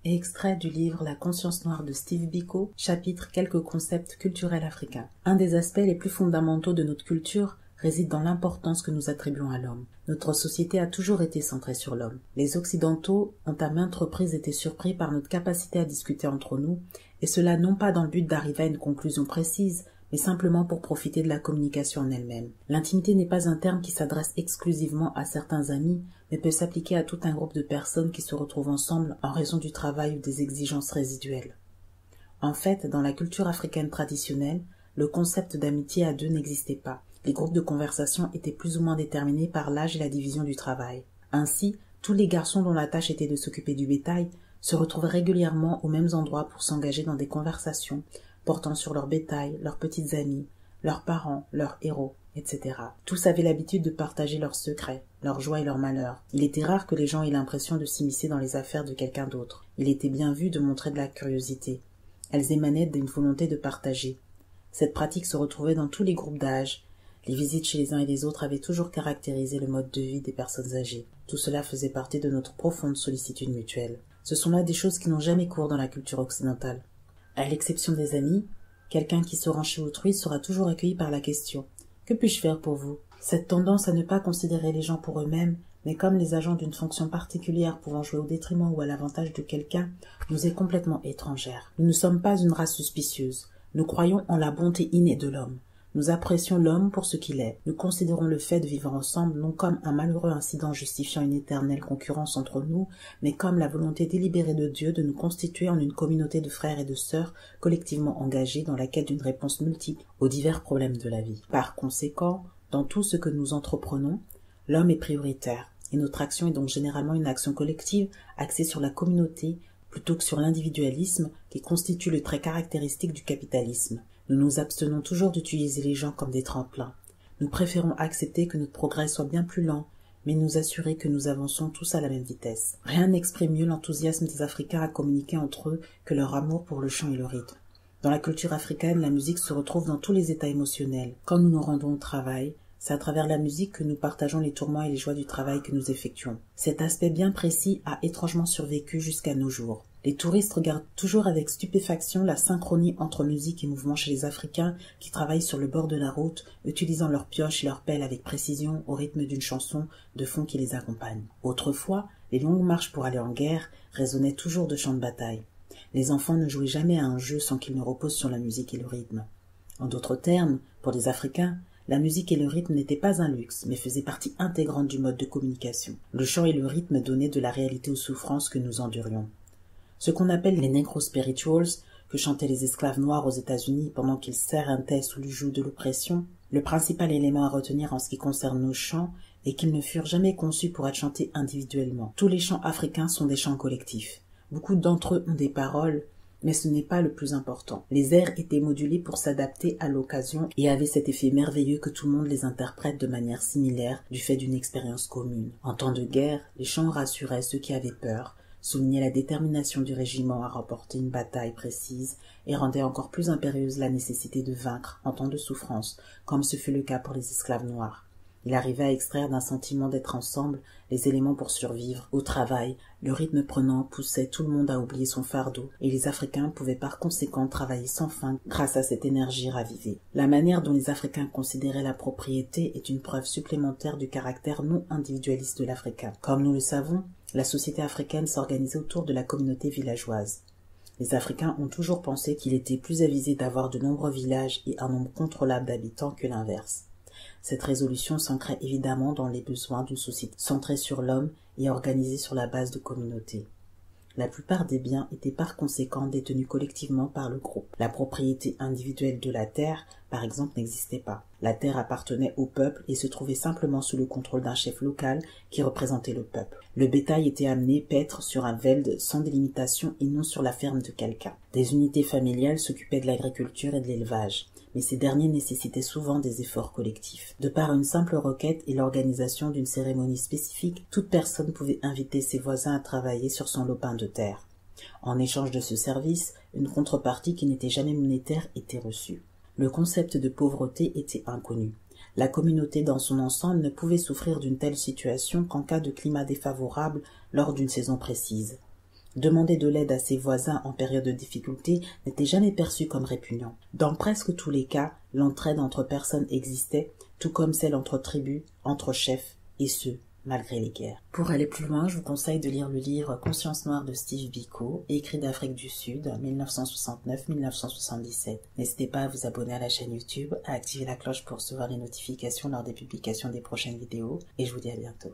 et extrait du livre La conscience noire de Steve Biko, chapitre Quelques concepts culturels africains. Un des aspects les plus fondamentaux de notre culture réside dans l'importance que nous attribuons à l'homme. Notre société a toujours été centrée sur l'homme. Les Occidentaux ont à maintes reprises été surpris par notre capacité à discuter entre nous, et cela non pas dans le but d'arriver à une conclusion précise, mais simplement pour profiter de la communication en elle-même. L'intimité n'est pas un terme qui s'adresse exclusivement à certains amis, mais peut s'appliquer à tout un groupe de personnes qui se retrouvent ensemble en raison du travail ou des exigences résiduelles. En fait, dans la culture africaine traditionnelle, le concept d'amitié à deux n'existait pas. Les groupes de conversation étaient plus ou moins déterminés par l'âge et la division du travail. Ainsi, tous les garçons dont la tâche était de s'occuper du bétail se retrouvaient régulièrement aux mêmes endroits pour s'engager dans des conversations portant sur leur bétail, leurs petites amies, leurs parents, leurs héros, etc. Tous avaient l'habitude de partager leurs secrets, leurs joies et leurs malheurs. Il était rare que les gens aient l'impression de s'immiscer dans les affaires de quelqu'un d'autre. Il était bien vu de montrer de la curiosité. Elles émanaient d'une volonté de partager. Cette pratique se retrouvait dans tous les groupes d'âge. Les visites chez les uns et les autres avaient toujours caractérisé le mode de vie des personnes âgées. Tout cela faisait partie de notre profonde sollicitude mutuelle. Ce sont là des choses qui n'ont jamais cours dans la culture occidentale. À l'exception des amis, quelqu'un qui se rend chez autrui sera toujours accueilli par la question « Que puis-je faire pour vous ?» Cette tendance à ne pas considérer les gens pour eux-mêmes, mais comme les agents d'une fonction particulière pouvant jouer au détriment ou à l'avantage de quelqu'un, nous est complètement étrangère. Nous ne sommes pas une race suspicieuse. Nous croyons en la bonté innée de l'homme. Nous apprécions l'homme pour ce qu'il est. Nous considérons le fait de vivre ensemble non comme un malheureux incident justifiant une éternelle concurrence entre nous, mais comme la volonté délibérée de Dieu de nous constituer en une communauté de frères et de sœurs collectivement engagés dans la quête d'une réponse multiple aux divers problèmes de la vie. Par conséquent, dans tout ce que nous entreprenons, l'homme est prioritaire, et notre action est donc généralement une action collective axée sur la communauté plutôt que sur l'individualisme qui constitue le trait caractéristique du capitalisme. Nous nous abstenons toujours d'utiliser les gens comme des tremplins. Nous préférons accepter que notre progrès soit bien plus lent, mais nous assurer que nous avançons tous à la même vitesse. Rien n'exprime mieux l'enthousiasme des Africains à communiquer entre eux que leur amour pour le chant et le rythme. Dans la culture africaine, la musique se retrouve dans tous les états émotionnels. Quand nous nous rendons au travail, c'est à travers la musique que nous partageons les tourments et les joies du travail que nous effectuons. Cet aspect bien précis a étrangement survécu jusqu'à nos jours. Les touristes regardent toujours avec stupéfaction la synchronie entre musique et mouvement chez les Africains qui travaillent sur le bord de la route, utilisant leurs pioches et leurs pelles avec précision au rythme d'une chanson de fond qui les accompagne. Autrefois, les longues marches pour aller en guerre résonnaient toujours de chants de bataille. Les enfants ne jouaient jamais à un jeu sans qu'ils ne reposent sur la musique et le rythme. En d'autres termes, pour les Africains, la musique et le rythme n'étaient pas un luxe, mais faisaient partie intégrante du mode de communication. Le chant et le rythme donnaient de la réalité aux souffrances que nous endurions. Ce qu'on appelle les Negro Spirituals, que chantaient les esclaves noirs aux États-Unis pendant qu'ils s'éreintaient sous le joug de l'oppression, le principal élément à retenir en ce qui concerne nos chants est qu'ils ne furent jamais conçus pour être chantés individuellement. Tous les chants africains sont des chants collectifs. Beaucoup d'entre eux ont des paroles, mais ce n'est pas le plus important. Les airs étaient modulés pour s'adapter à l'occasion et avaient cet effet merveilleux que tout le monde les interprète de manière similaire du fait d'une expérience commune. En temps de guerre, les chants rassuraient ceux qui avaient peur, soulignait la détermination du régiment à remporter une bataille précise et rendait encore plus impérieuse la nécessité de vaincre en temps de souffrance, comme ce fut le cas pour les esclaves noirs. Il arrivait à extraire d'un sentiment d'être ensemble les éléments pour survivre. Au travail, le rythme prenant poussait tout le monde à oublier son fardeau, et les Africains pouvaient par conséquent travailler sans fin grâce à cette énergie ravivée. La manière dont les Africains considéraient la propriété est une preuve supplémentaire du caractère non individualiste de l'Africain. Comme nous le savons, la société africaine s'organisait autour de la communauté villageoise. Les Africains ont toujours pensé qu'il était plus avisé d'avoir de nombreux villages et un nombre contrôlable d'habitants que l'inverse. Cette résolution s'ancrait évidemment dans les besoins d'une société centrée sur l'homme et organisée sur la base de communautés. La plupart des biens étaient par conséquent détenus collectivement par le groupe. La propriété individuelle de la terre, par exemple, n'existait pas. La terre appartenait au peuple et se trouvait simplement sous le contrôle d'un chef local qui représentait le peuple. Le bétail était amené paître sur un veld sans délimitation et non sur la ferme de quelqu'un. Des unités familiales s'occupaient de l'agriculture et de l'élevage, mais ces derniers nécessitaient souvent des efforts collectifs. De par une simple requête et l'organisation d'une cérémonie spécifique, toute personne pouvait inviter ses voisins à travailler sur son lopin de terre. En échange de ce service, une contrepartie qui n'était jamais monétaire était reçue. Le concept de pauvreté était inconnu. La communauté dans son ensemble ne pouvait souffrir d'une telle situation qu'en cas de climat défavorable lors d'une saison précise. Demander de l'aide à ses voisins en période de difficulté n'était jamais perçu comme répugnant. Dans presque tous les cas, l'entraide entre personnes existait, tout comme celle entre tribus, entre chefs, et ce, malgré les guerres. Pour aller plus loin, je vous conseille de lire le livre Conscience noire de Steve Biko, écrit d'Afrique du Sud, 1969-1977. N'hésitez pas à vous abonner à la chaîne YouTube, à activer la cloche pour recevoir les notifications lors des publications des prochaines vidéos, et je vous dis à bientôt.